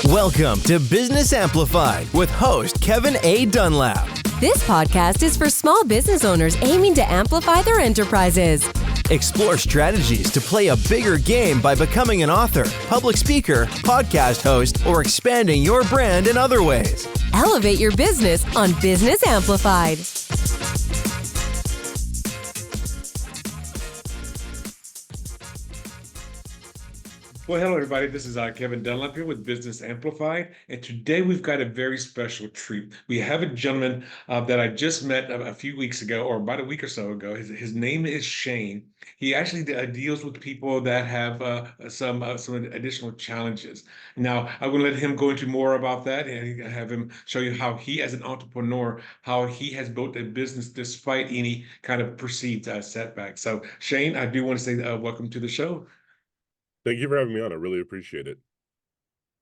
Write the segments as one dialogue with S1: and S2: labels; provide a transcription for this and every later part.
S1: Welcome to Business Amplified with host Kevin A. Dunlap.
S2: This podcast is for small business owners aiming to amplify their enterprises.
S1: Explore strategies to play a bigger game by becoming an author, public speaker, podcast host, or expanding your brand in other ways.
S2: Elevate your business on Business Amplified.
S3: Well, hello, everybody. This is Kevin Dunlap here with Business Amplified. And today we've got a very special treat. We have a gentleman that I just met a few weeks ago, or about a week or so ago. His name is Shane. He actually deals with people that have some additional challenges. Now, I will let him go into more about that and have him show you how he, as an entrepreneur, how he has built a business despite any kind of perceived setback. So, Shane, I do want to say welcome to the show.
S4: Thank you for having me on. I really appreciate it.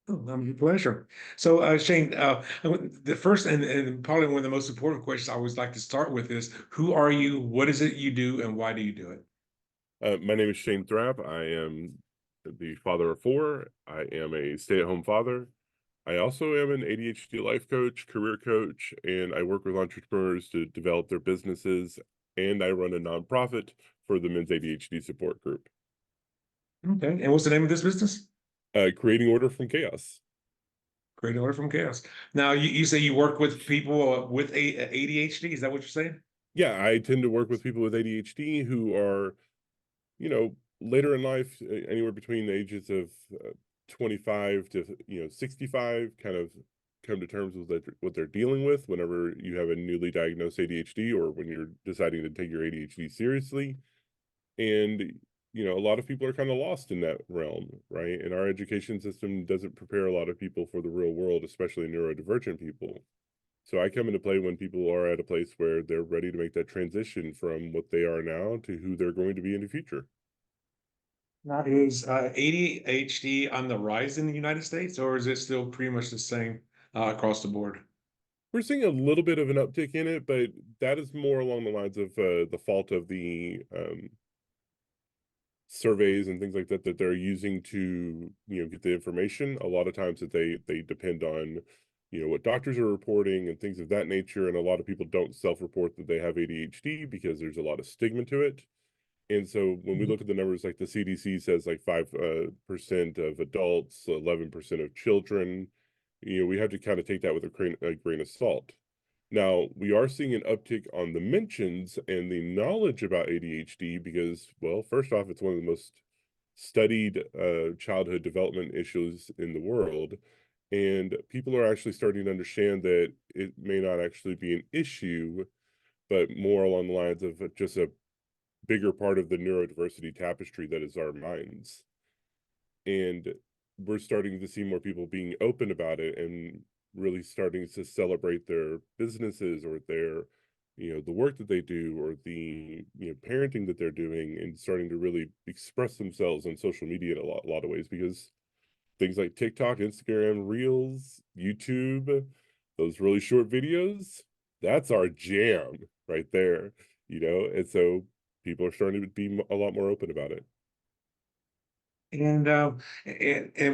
S3: Oh, my pleasure. So, Shane, the first and probably one of the most important questions I always like to start with is, who are you, what is it you do, and why do you do it?
S4: My name is Shane Thrapp. I am the father of four. I am a stay-at-home father. I also am an ADHD life coach, career coach, and I work with entrepreneurs to develop their businesses, and I run a nonprofit for the Men's ADHD Support Group.
S3: Okay, and what's the name of this business?
S4: Creating order from chaos.
S3: Creating order from chaos. Now, you say you work with people with ADHD. Is that what you're saying?
S4: Yeah, I tend to work with people with ADHD who are, later in life, anywhere between the ages of 25 to 65, kind of come to terms with what they're dealing with whenever you have a newly diagnosed ADHD or when you're deciding to take your ADHD seriously. And a lot of people are kind of lost in that realm, right? And our education system doesn't prepare a lot of people for the real world, especially neurodivergent people. So I come into play when people are at a place where they're ready to make that transition from what they are now to who they're going to be in the future.
S3: Now, is ADHD on the rise in the United States, or is it still pretty much the same across the board?
S4: We're seeing a little bit of an uptick in it, but that is more along the lines of the fault of the surveys and things like that they're using to get the information. A lot of times that they depend on what doctors are reporting and things of that nature, and a lot of people don't self-report that they have ADHD because there's a lot of stigma to it. And so when we look at the numbers, like the CDC says, like 5% of adults, 11% of children, we have to kind of take that with a grain of salt. Now, we are seeing an uptick on the mentions and the knowledge about ADHD because, well, first off, it's one of the most studied childhood development issues in the world. And people are actually starting to understand that it may not actually be an issue, but more along the lines of just a bigger part of the neurodiversity tapestry that is our minds. And we're starting to see more people being open about it and really starting to celebrate their businesses or their, the work that they do or the, parenting that they're doing, and starting to really express themselves on social media in a lot of ways, because things like TikTok, Instagram, Reels, YouTube, those really short videos, that's our jam right there, and so people are starting to be a lot more open about it.
S3: And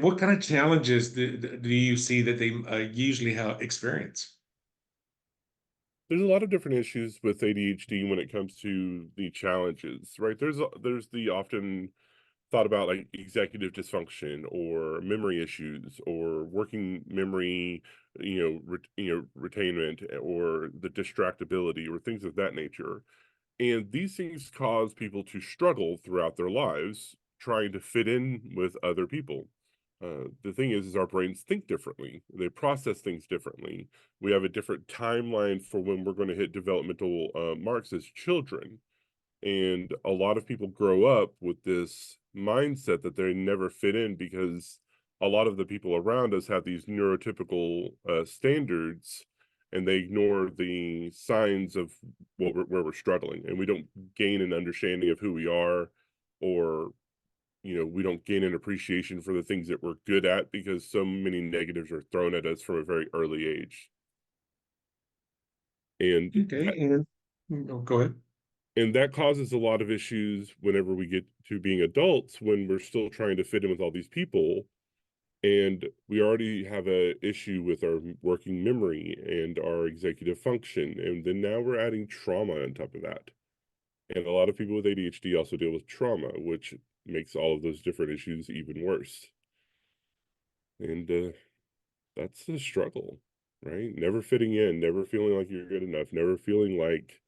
S3: what kind of challenges do you see that they usually experience?
S4: There's a lot of different issues with ADHD when it comes to the challenges, right? There's the often thought about like executive dysfunction or memory issues or working memory, retainment, or the distractibility or things of that nature. And these things cause people to struggle throughout their lives trying to fit in with other people. The thing is our brains think differently. They process things differently. We have a different timeline for when we're going to hit developmental marks as children. And a lot of people grow up with this mindset that they never fit in because a lot of the people around us have these neurotypical standards, and they ignore the signs of where we're struggling, and we don't gain an understanding of who we are, or we don't gain an appreciation for the things that we're good at because so many negatives are thrown at us from a very early age. And
S3: go ahead.
S4: And that causes a lot of issues whenever we get to being adults, when we're still trying to fit in with all these people. And we already have a issue with our working memory and our executive function. And then now we're adding trauma on top of that. And a lot of people with ADHD also deal with trauma, which makes all of those different issues even worse. And that's the struggle, right? Never fitting in, never feeling like you're good enough, never feeling like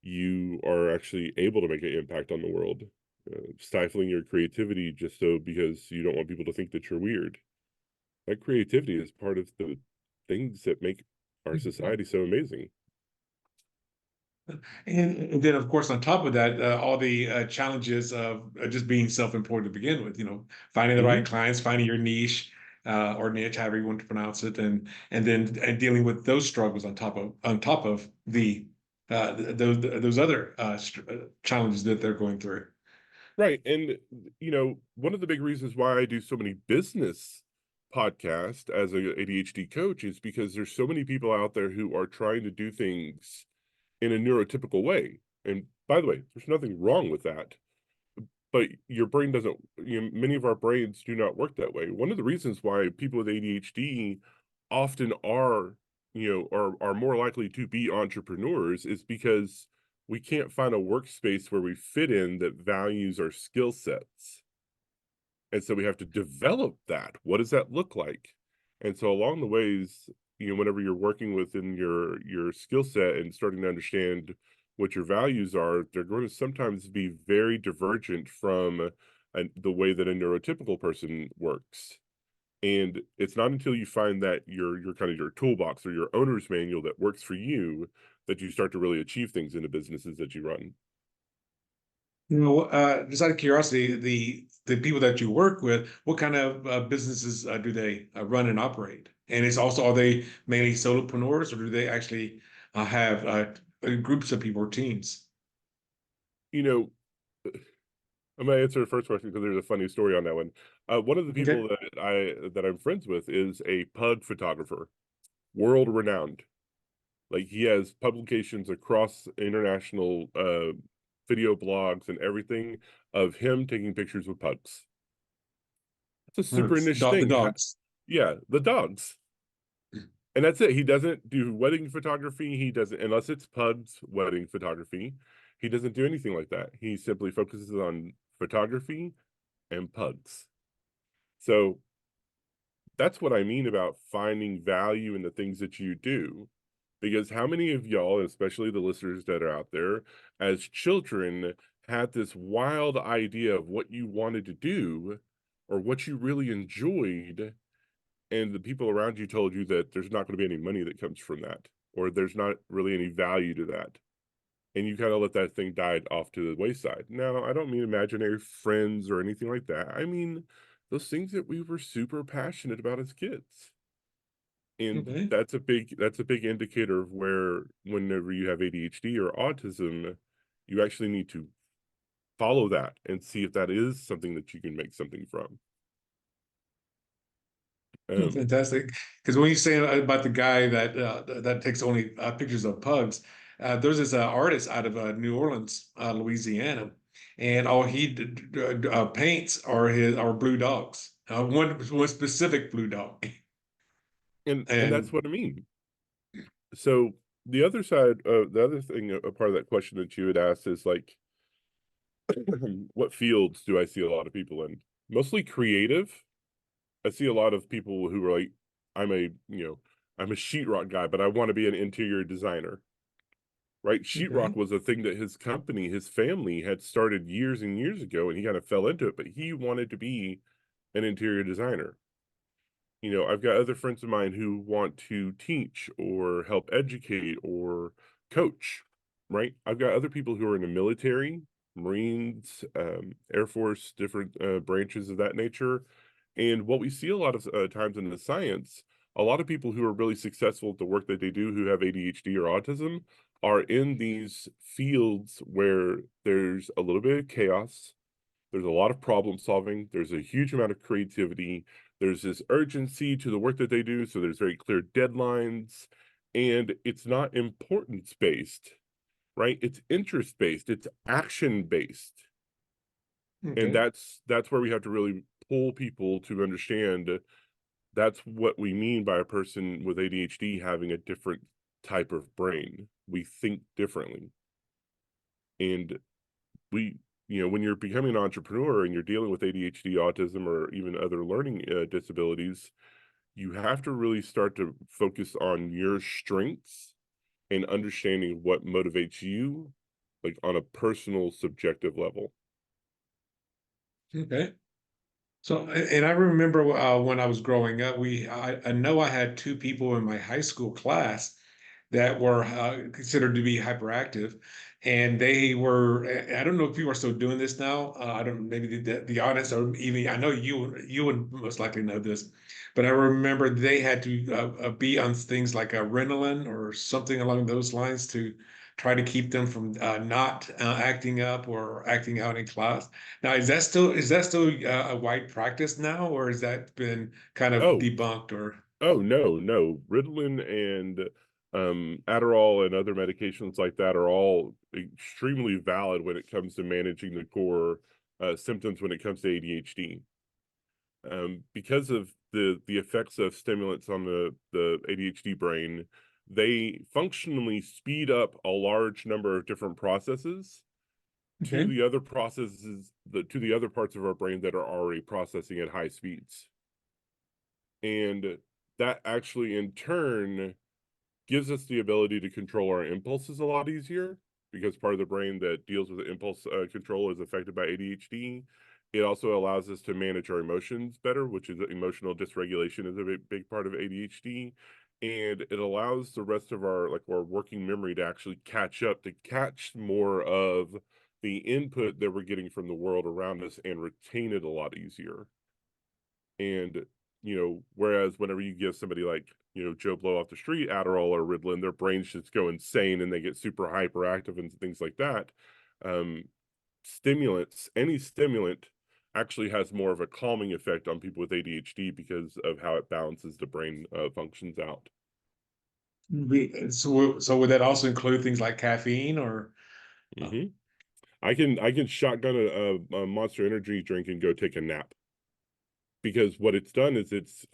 S4: you are actually able to make an impact on the world, stifling your creativity just so because you don't want people to think that you're weird. That creativity is part of the things that make our society so amazing.
S3: And then, of course, on top of that, all the challenges of just being self-employed to begin with, finding the right
S4: Mhm.
S3: clients, finding your niche or niche, however you want to pronounce it, and then dealing with those struggles on top of the those other challenges that they're going through.
S4: Right. And, one of the big reasons why I do so many business podcasts as a ADHD coach is because there's so many people out there who are trying to do things in a neurotypical way. And by the way, there's nothing wrong with that. But your brain doesn't, many of our brains do not work that way. One of the reasons why people with ADHD often are, are more likely to be entrepreneurs is because we can't find a workspace where we fit in that values our skill sets. And so we have to develop that. What does that look like? And so along the ways, whenever you're working within your skill set and starting to understand what your values are, they're going to sometimes be very divergent from the way that a neurotypical person works. And it's not until you find that your kind of your toolbox or your owner's manual that works for you that you start to really achieve things in the businesses that you run.
S3: Just out of curiosity, the people that you work with, what kind of businesses do they run and operate? And it's also, are they mainly solopreneurs, or do they actually have groups of people or teams?
S4: You know, I'm gonna answer the first question because there's a funny story on that one. One of the
S3: Okay.
S4: people that I'm friends with is a pug photographer, world renowned. Like he has publications across international video blogs and everything of him taking pictures with pugs. It's a super niche
S3: The
S4: thing.
S3: dogs.
S4: Yeah, the dogs. And that's it. He doesn't do wedding photography. He doesn't, unless it's pugs wedding photography. He doesn't do anything like that. He simply focuses on photography and pugs. So that's what I mean about finding value in the things that you do. Because how many of y'all, especially the listeners that are out there, as children, had this wild idea of what you wanted to do or what you really enjoyed, and the people around you told you that there's not going to be any money that comes from that, or there's not really any value to that. And you kind of let that thing die off to the wayside. Now, I don't mean imaginary friends or anything like that. I mean those things that we were super passionate about as kids. And
S3: Okay.
S4: that's a big indicator of where whenever you have ADHD or autism, you actually need to follow that and see if that is something that you can make something from. Um,
S3: Fantastic. Because when you say about the guy that takes only pictures of pugs, there's this artist out of New Orleans, Louisiana, and all he paints are blue dogs. One specific blue dog,
S4: and that's
S3: and
S4: what I mean. So the other thing, a part of that question that you had asked is like, what fields do I see a lot of people in? Mostly creative. I see a lot of people who are like, I'm a, you know, I'm a sheetrock guy, but I want to be an interior designer, right? Sheetrock
S3: okay,
S4: was a thing that his company, his family had started years and years ago, and he kind of fell into it, but he wanted to be an interior designer. I've got other friends of mine who want to teach or help educate or coach, right? I've got other people who are in the military, Marines, Air Force, different branches of that nature. And what we see a lot of times in the science, a lot of people who are really successful at the work that they do who have ADHD or autism are in these fields where there's a little bit of chaos, there's a lot of problem solving. There's a huge amount of creativity. There's this urgency to the work that they do. So there's very clear deadlines. And it's not importance based, right? It's interest based. It's action based. And
S3: okay.
S4: that's where we have to really pull people to understand that's what we mean by a person with ADHD having a different type of brain. We think differently. And when you're becoming an entrepreneur and you're dealing with ADHD, autism, or even other learning disabilities, you have to really start to focus on your strengths and understanding what motivates you, like on a personal, subjective level.
S3: Okay. So, and I remember when I was growing up, I know I had two people in my high school class that were considered to be hyperactive, and they were. I don't know if people are still doing this now. I don't. Maybe the audience, or even I know you would most likely know this, but I remember they had to be on things like a Ritalin or something along those lines to try to keep them from not acting up or acting out in class. Now, is that still a wide practice now, or has that been kind of
S4: Oh,
S3: debunked? Or
S4: oh no. Ritalin and Adderall and other medications like that are all extremely valid when it comes to managing the core symptoms when it comes to ADHD. Because of the effects of stimulants on the ADHD brain, they functionally speed up a large number of different processes to
S3: okay,
S4: the other processes, to the other parts of our brain that are already processing at high speeds. And that actually in turn gives us the ability to control our impulses a lot easier, because part of the brain that deals with impulse control is affected by ADHD. It also allows us to manage our emotions better, which is emotional dysregulation is a big part of ADHD. And it allows the rest of our working memory to actually catch up, to catch more of the input that we're getting from the world around us and retain it a lot easier. And, whereas whenever you give somebody like, Joe Blow off the street Adderall or Ritalin, their brains just go insane and they get super hyperactive and things like that. Um, any stimulant actually has more of a calming effect on people with ADHD because of how it balances the brain functions out.
S3: so would that also include things like caffeine or? uh,
S4: Hmm. I can shotgun a Monster Energy drink and go take a nap, because what it's done is it's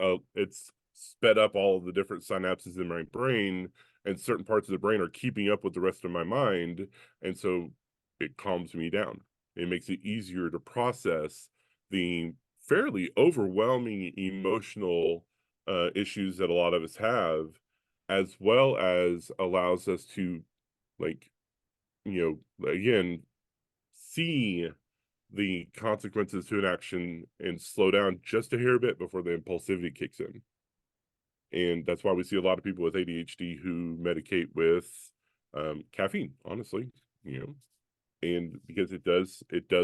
S4: sped up all of the different synapses in my brain, and certain parts of the brain are keeping up with the rest of my mind, and so it calms me down. It makes it easier to process the fairly overwhelming emotional issues that a lot of us have, as well as allows us to, like, again, see the consequences to an action and slow down just a hair bit before the impulsivity kicks in. And that's why we see a lot of people with ADHD who medicate with caffeine, honestly, and because it does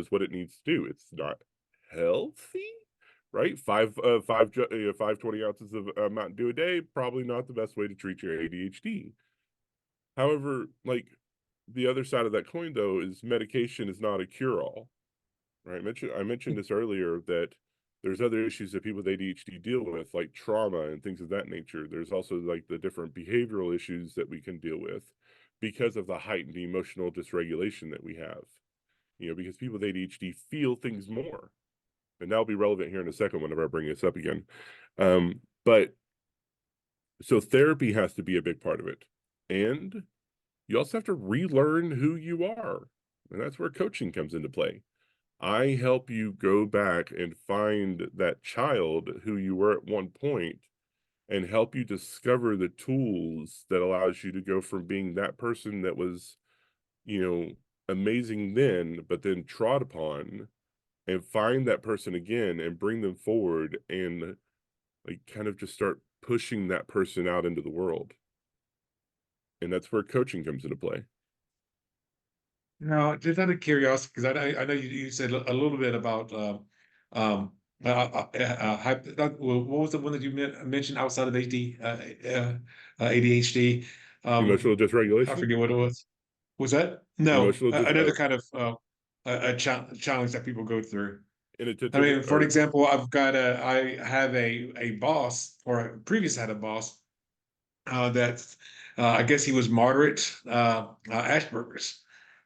S4: what it needs to do. It's not healthy, right? 20 ounces of Mountain Dew a day, probably not the best way to treat your ADHD. However, like, the other side of that coin, though, is medication is not a cure-all. Right. I mentioned this earlier, that there's other issues that people with ADHD deal with, like trauma and things of that nature. There's also like the different behavioral issues that we can deal with because of the heightened emotional dysregulation that we have. Because people with ADHD feel things more. And that'll be relevant here in a second whenever I bring this up again. But so therapy has to be a big part of it. And you also have to relearn who you are. And that's where coaching comes into play. I help you go back and find that child who you were at one point and help you discover the tools that allows you to go from being that person that was, amazing then, but then trod upon, and find that person again and bring them forward and like kind of just start pushing that person out into the world. And that's where coaching comes into play.
S3: No, just out of curiosity, because I know you said a little bit about um what was the one that you mentioned outside of ADHD?
S4: Emotional
S3: I
S4: dysregulation,
S3: forget what it was. Was that? No,
S4: emotional dis
S3: another kind of challenge that people go through. I
S4: inattentive
S3: mean, for
S4: or
S3: example, I have a boss, or previous had a boss that I guess he was moderate Asperger's,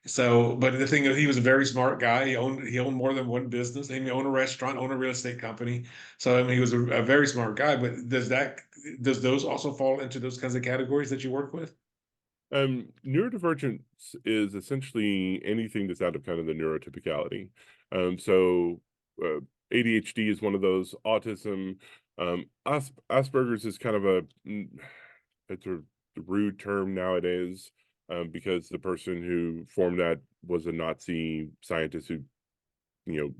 S3: So, but the thing is, he was a very smart guy. He owned more than one business. He owned a restaurant, owned a real estate company. So, I mean, he was a very smart guy. But does those also fall into those kinds of categories that you work with?
S4: Neurodivergence is essentially anything that's out of kind of the neurotypicality. So ADHD is one of those. Autism, Asperger's is kind of it's a rude term nowadays, because the person who formed that was a Nazi scientist who,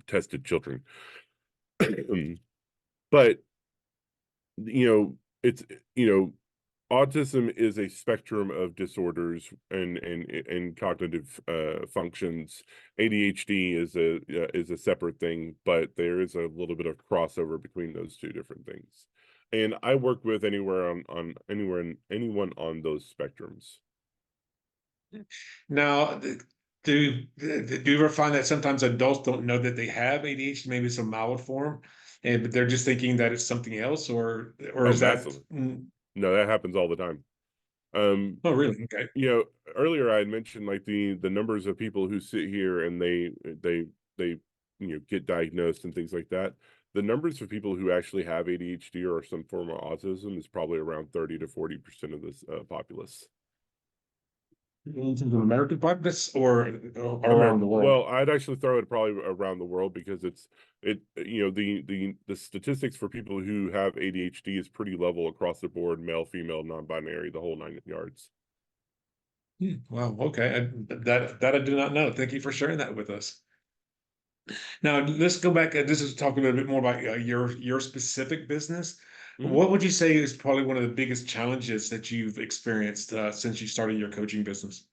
S4: tested children. But it's autism is a spectrum of disorders and cognitive functions. ADHD is a separate thing, but there is a little bit of crossover between those two different things. And I work with anyone on those spectrums.
S3: Now, do you ever find that sometimes adults don't know that they have ADHD, maybe it's a mild form, and but they're just thinking that it's something else, or
S4: Oh,
S3: is that?
S4: massively. No, that happens all the time. Um,
S3: Oh, really? Okay.
S4: Earlier I had mentioned like the numbers of people who sit here and they get diagnosed and things like that. The numbers of people who actually have ADHD or some form of autism is probably around 30 to 40% of this populace.
S3: In terms of American populace or around the world?
S4: Well, I'd actually throw it probably around the world because the statistics for people who have ADHD is pretty level across the board, male, female, non-binary, the whole 9 yards.
S3: Wow. Okay. That I do not know. Thank you for sharing that with us. Now let's go back. This is talking a little bit more about your specific business.
S4: Mhm.
S3: What would you say is probably one of the biggest challenges that you've experienced since you started your coaching business?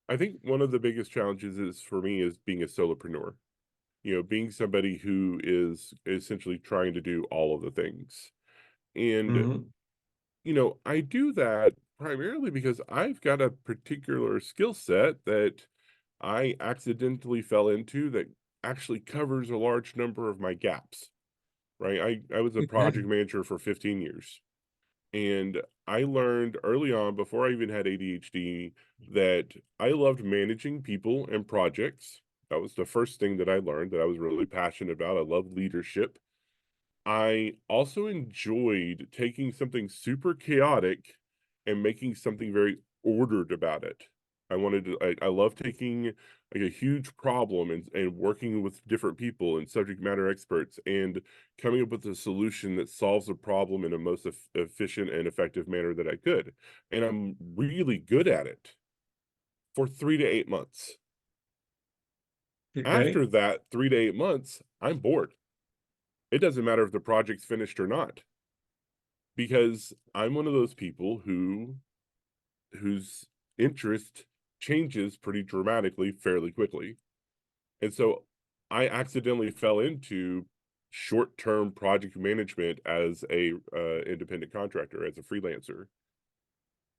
S4: I think one of the biggest challenges is for me is being a solopreneur. Being somebody who is essentially trying to do all of the things. And,
S3: Hmm.
S4: I do that primarily because I've got a particular skill set that I accidentally fell into that actually covers a large number of my gaps, right? I was a project
S3: Okay.
S4: manager for 15 years. And I learned early on, before I even had ADHD, that I loved managing people and projects. That was the first thing that I learned that I was really passionate about. I love leadership. I also enjoyed taking something super chaotic and making something very ordered about it. I love taking like a huge problem and working with different people and subject matter experts and coming up with a solution that solves a problem in a most efficient and effective manner that I could. And I'm really good at it for 3 to 8 months.
S3: Okay.
S4: After that 3 to 8 months, I'm bored. It doesn't matter if the project's finished or not. Because I'm one of those people whose interest changes pretty dramatically fairly quickly. And so I accidentally fell into short-term project management as a independent contractor, as a freelancer.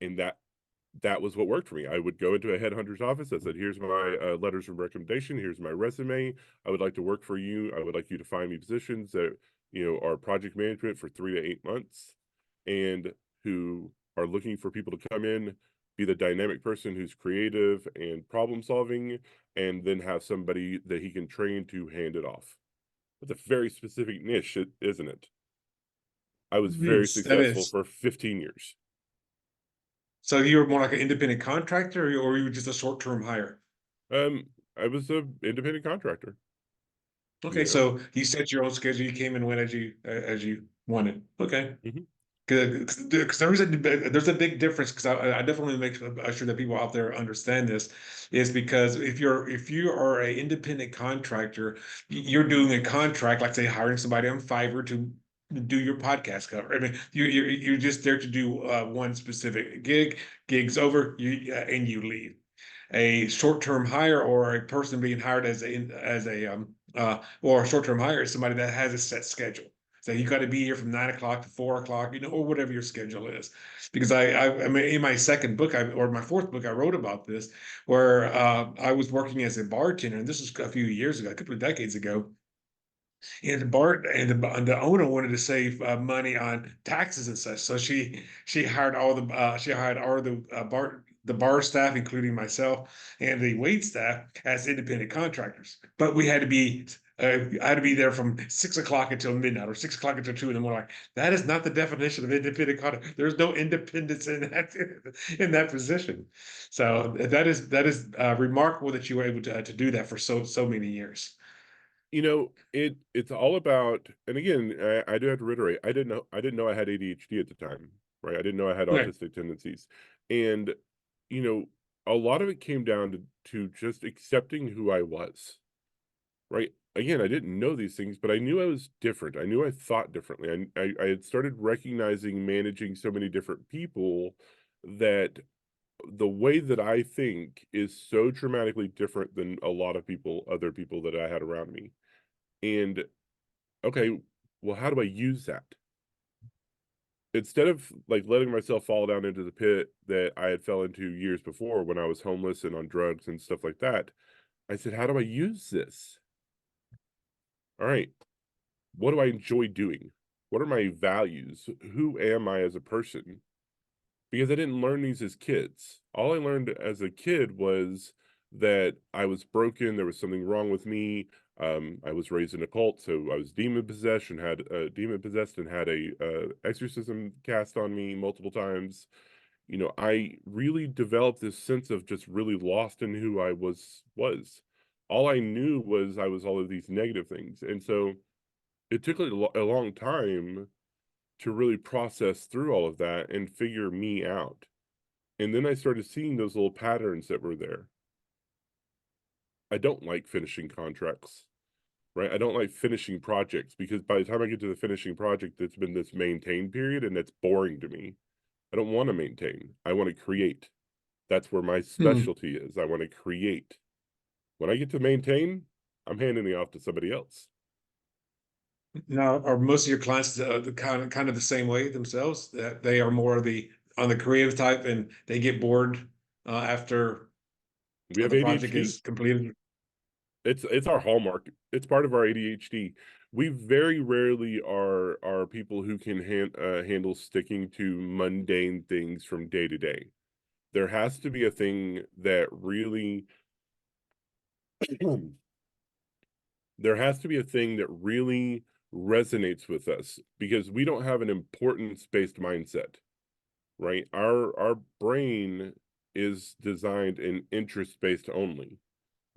S4: And that was what worked for me. I would go into a headhunter's office. I said, here's my letters of recommendation. Here's my resume. I would like to work for you. I would like you to find me positions that, are project management for 3 to 8 months and who are looking for people to come in, be the dynamic person who's creative and problem solving, and then have somebody that he can train to hand it off. It's a very specific niche, isn't it? I was very
S3: Yes, that
S4: successful
S3: is.
S4: for 15 years.
S3: So you were more like an independent contractor, or you were just a short-term hire?
S4: I was an independent contractor.
S3: Okay,
S4: You know,
S3: so you set your own schedule. You came and went as you wanted. Okay.
S4: Mhm.
S3: Because there's a big difference, because I definitely make sure that people out there understand this, is because if you are a independent contractor, you're doing a contract, like say hiring somebody on Fiverr to do your podcast cover. I mean, you're just there to do one specific gig. Gig's over, and you leave. A short-term hire, or a person being hired or a short-term hire is somebody that has a set schedule. So you got to be here from 9 o'clock to 4 o'clock, or whatever your schedule is. Because I mean, in my second book, or my fourth book, I wrote about this, where I was working as a bartender, and this was a few years ago, a couple of decades ago. And the owner wanted to save money on taxes and such, so she hired all the the bar staff, including myself, and the wait staff as independent contractors. But we had to be, I had to be there from 6 o'clock until midnight or 6 o'clock until 2 in the morning. That is not the definition of independent contractor. There's no independence in that position. So that is remarkable that you were able to do that for so many years.
S4: It's all about, and again, I do have to reiterate, I didn't know I had ADHD at the time, right? I didn't know I had
S3: Right.
S4: autistic tendencies. And, you know, a lot of it came down to just accepting who I was, right? Again, I didn't know these things, but I knew I was different. I knew I thought differently. I had started recognizing managing so many different people that the way that I think is so dramatically different than a lot of other people that I had around me. And okay, well, how do I use that? Instead of like letting myself fall down into the pit that I had fell into years before when I was homeless and on drugs and stuff like that, I said, how do I use this? All right, what do I enjoy doing? What are my values? Who am I as a person? Because I didn't learn these as kids. All I learned as a kid was that I was broken, there was something wrong with me. I was raised in a cult, so I was demon possessed and had a exorcism cast on me multiple times. I really developed this sense of just really lost in who I was. All I knew was I was all of these negative things. And so it took a long time to really process through all of that and figure me out. And then I started seeing those little patterns that were there. I don't like finishing contracts, right? I don't like finishing projects because by the time I get to the finishing project, it's been this maintain period and that's boring to me. I don't want to maintain. I want to create. That's where my
S3: Hmm.
S4: specialty is. I want to create. When I get to maintain, I'm handing it off to somebody else.
S3: Now, are most of your clients the kind of the same way themselves? That they are more of the on the creative type, and they get bored after
S4: We have
S3: the project
S4: ADHD.
S3: is completed?
S4: It's our hallmark. It's part of our ADHD. We very rarely are people who can handle sticking to mundane things from day to day. There has to be a thing that really there has to be a thing that really resonates with us because we don't have an importance-based mindset, right? Our brain is designed in interest-based only.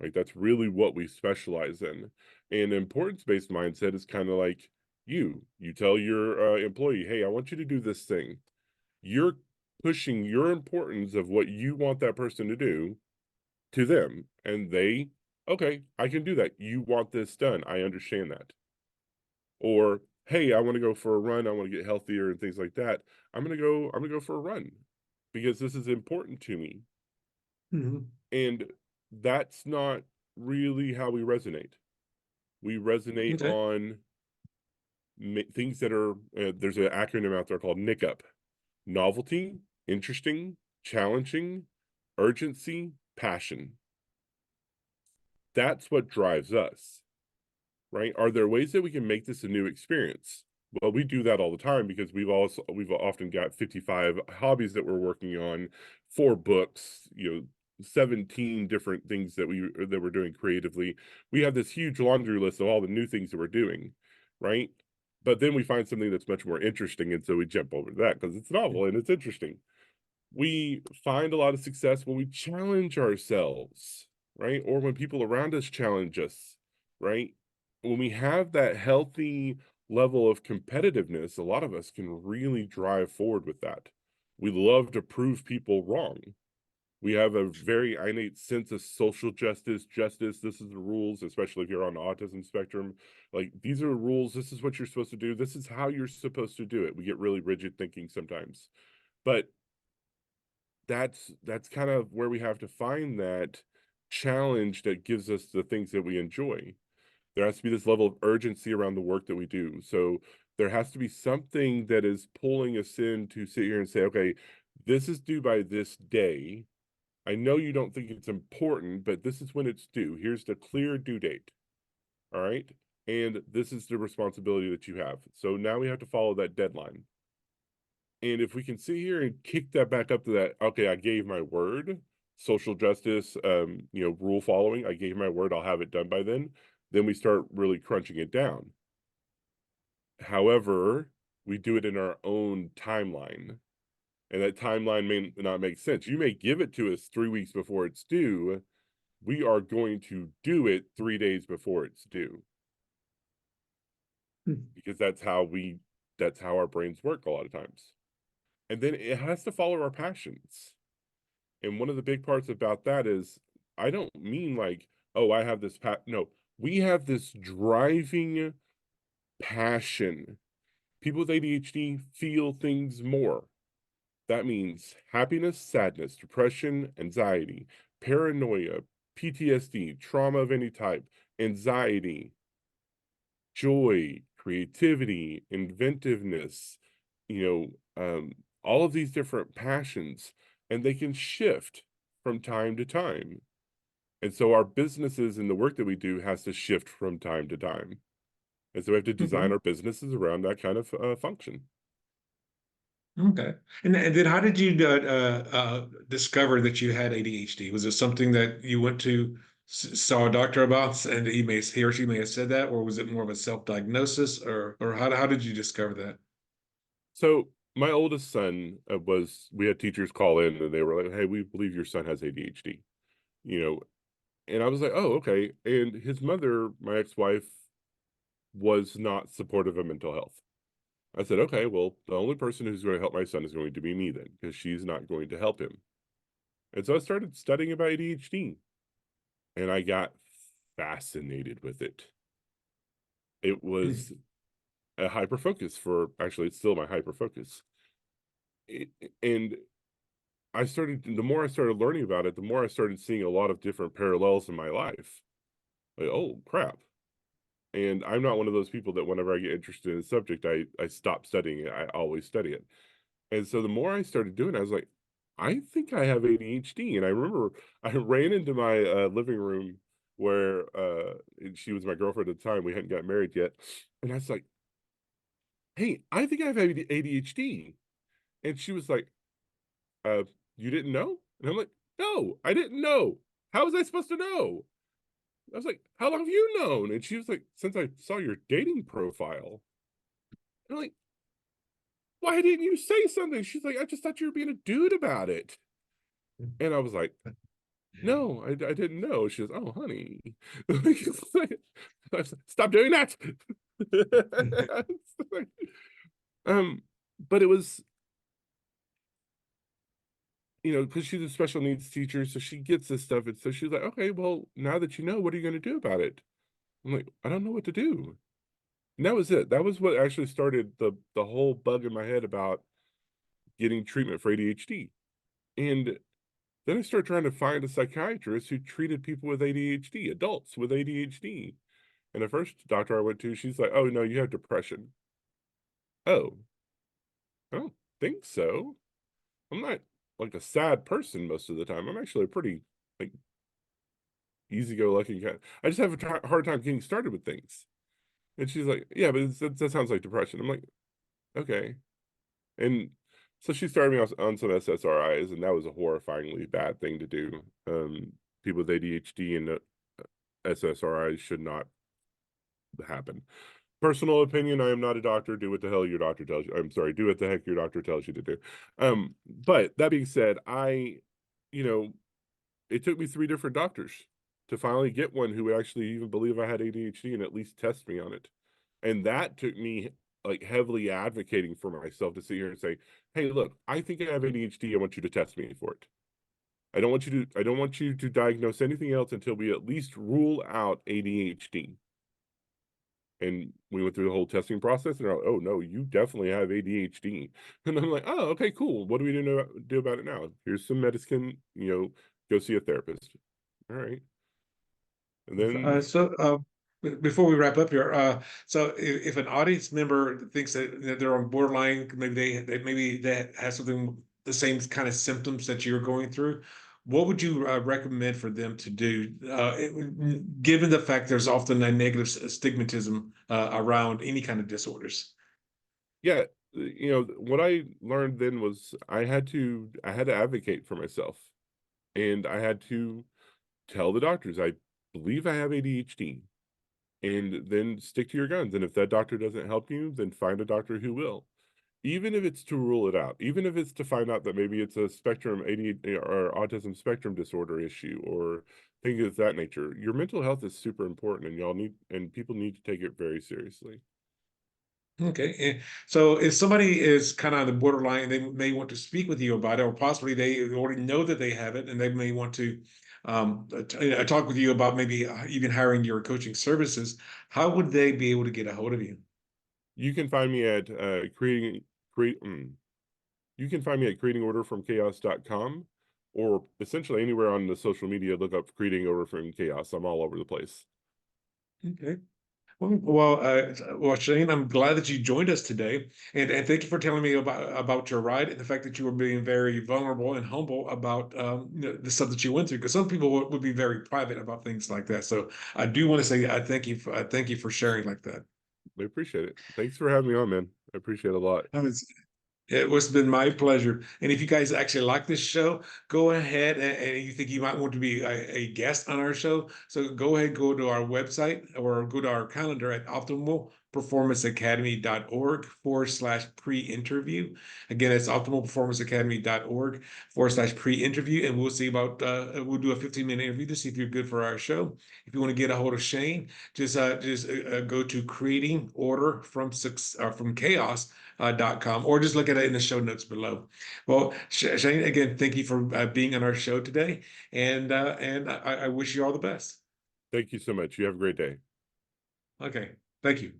S4: Like that's really what we specialize in. And importance-based mindset is kind of like you tell your employee, hey, I want you to do this thing. You're pushing your importance of what you want that person to do to them. And they, okay, I can do that. You want this done. I understand that. Or, hey, I want to go for a run. I want to get healthier and things like that. I'm gonna go for a run because this is important to me.
S3: Mhm.
S4: And that's not really how we resonate. We resonate
S3: Okay.
S4: on things that are, there's an acronym out there called NICUP: novelty, interesting, challenging, urgency, passion. That's what drives us, right? Are there ways that we can make this a new experience? Well, we do that all the time because we've often got 55 hobbies that we're working on, 4 books, 17 different things that we're doing creatively. We have this huge laundry list of all the new things that we're doing, right? But then we find something that's much more interesting, and so we jump over to that because it's novel and it's interesting. We find a lot of success when we challenge ourselves, right? Or when people around us challenge us, right? When we have that healthy level of competitiveness, a lot of us can really drive forward with that. We love to prove people wrong. We have a very innate sense of social justice. This is the rules, especially if you're on the autism spectrum. Like, these are the rules. This is what you're supposed to do. This is how you're supposed to do it. We get really rigid thinking sometimes. But that's kind of where we have to find that challenge that gives us the things that we enjoy. There has to be this level of urgency around the work that we do. So there has to be something that is pulling us in to sit here and say, okay, this is due by this day. I know you don't think it's important, but this is when it's due. Here's the clear due date. All right. And this is the responsibility that you have. So now we have to follow that deadline. And if we can sit here and kick that back up to that, okay, I gave my word, social justice, rule following, I gave my word, I'll have it done by then we start really crunching it down. However, we do it in our own timeline, and that timeline may not make sense. You may give it to us 3 weeks before it's due. We are going to do it 3 days before it's due. Because that's how our brains work a lot of times. And then it has to follow our passions. And one of the big parts about that is, I don't mean like, oh, I have this no, we have this driving passion. People with ADHD feel things more. That means happiness, sadness, depression, anxiety, paranoia, PTSD, trauma of any type, anxiety, joy, creativity, inventiveness, all of these different passions, and they can shift from time to time. And so our businesses and the work that we do has to shift from time to time. And so we have to design our businesses around that kind of function.
S3: Okay. And then how did you discover that you had ADHD? Was it something that you went to saw a doctor about, and he or she may have said that, or was it more of a self-diagnosis, or how did you discover that?
S4: So my oldest son we had teachers call in and they were like, hey, we believe your son has ADHD, and I was like, oh, okay. And his mother, my ex-wife, was not supportive of mental health. I said, okay, well, the only person who's going to help my son is going to be me then, because she's not going to help him. And so I started studying about ADHD, and I got fascinated with it. It was a hyper focus actually, it's still my hyper focus. And the more I started learning about it, the more I started seeing a lot of different parallels in my life. Like, oh, crap. And I'm not one of those people that whenever I get interested in a subject, I stop studying it. I always study it. And so the more I started doing it, I was like, I think I have ADHD. And I remember I ran into my living room where she was my girlfriend at the time. We hadn't got married yet. And I was like, hey, I think I have ADHD. And she was like, you didn't know? And I'm like, no, I didn't know. How was I supposed to know? I was like, how long have you known? And she was like, since I saw your dating profile. And I'm like, why didn't you say something? She's like, I just thought you were being a dude about it. And I was like, no, I didn't know. She goes, oh, honey. Stop doing that. But it was, because she's a special needs teacher, so she gets this stuff. And so she's like, okay, well, now that you know, what are you going to do about it? I'm like, I don't know what to do. And that was it. That was what actually started the whole bug in my head about getting treatment for ADHD. And then I started trying to find a psychiatrist who treated people with ADHD, adults with ADHD. And the first doctor I went to, she's like, oh, no, you have depression. Oh, I don't think so. I'm not like a sad person most of the time. I'm actually a pretty like easygoing kind. I just have a hard time getting started with things. And she's like, yeah, but that sounds like depression. I'm like, okay. And so she started me on some SSRIs, and that was a horrifyingly bad thing to do. People with ADHD and SSRIs should not happen. Personal opinion, I am not a doctor. Do what the hell your doctor tells you. I'm sorry, do what the heck your doctor tells you to do. But that being said, it took me 3 different doctors to finally get one who would actually even believe I had ADHD and at least test me on it. And that took me like heavily advocating for myself to sit here and say, hey, look, I think I have ADHD. I want you to test me for it. I don't want you to diagnose anything else until we at least rule out ADHD. And we went through the whole testing process, and they're like, oh, no, you definitely have ADHD. And I'm like, oh, okay, cool. What do we do about it now? Here's some medicine, go see a therapist. All right. And then
S3: before we wrap up here, so if an audience member thinks that they're on borderline, maybe they have something, the same kind of symptoms that you're going through, what would you recommend for them to do, given the fact there's often a negative stigmatism around any kind of disorders?
S4: yeah, what I learned then was I had to advocate for myself, and I had to tell the doctors, I believe I have ADHD, and then stick to your guns. And if that doctor doesn't help you, then find a doctor who will. Even if it's to rule it out, even if it's to find out that maybe it's a spectrum ADHD or autism spectrum disorder issue or things of that nature. Your mental health is super important, and people need to take it very seriously.
S3: Okay. So if somebody is kind of on the borderline, they may want to speak with you about it, or possibly they already know that they have it and they may want to talk with you about maybe even hiring your coaching services. How would they be able to get a hold of you?
S4: You can find me at you can find me at creatingorderfromchaos.com, or essentially anywhere on the social media. Look up Creating Order from Chaos. I'm all over the place.
S3: Okay. Well, Shane, I'm glad that you joined us today, and thank you for telling me about your ride and the fact that you were being very vulnerable and humble about the stuff that you went through. Because some people would be very private about things like that. So I do want to say I thank you for sharing like that.
S4: I appreciate it. Thanks for having me on, man. I appreciate it a lot.
S3: It was been my pleasure. And if you guys actually like this show, go ahead and you think you might want to be a guest on our show. So go ahead, go to our website or go to our calendar at optimalperformanceacademy.org/pre-interview. Again, it's optimalperformanceacademy.org/pre-interview. And we'll see about, we'll do a 15-minute interview to see if you're good for our show. If you want to get a hold of Shane, just go to Creating Order from Chaos.com, or just look at it in the show notes below. Well, Shane, again, thank you for being on our show today, and I wish you all the best.
S4: Thank you so much. You have a great day.
S3: Okay, thank you.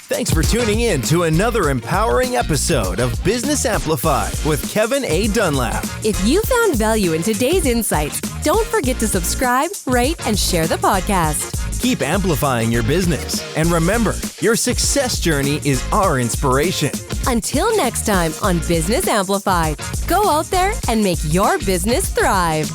S1: Thanks for tuning in to another empowering episode of Business Amplified with Kevin A. Dunlap.
S2: If you found value in today's insights, don't forget to subscribe, rate, and share the podcast.
S1: Keep amplifying your business. And remember, your success journey is our inspiration.
S2: Until next time on Business Amplified, go out there and make your business thrive.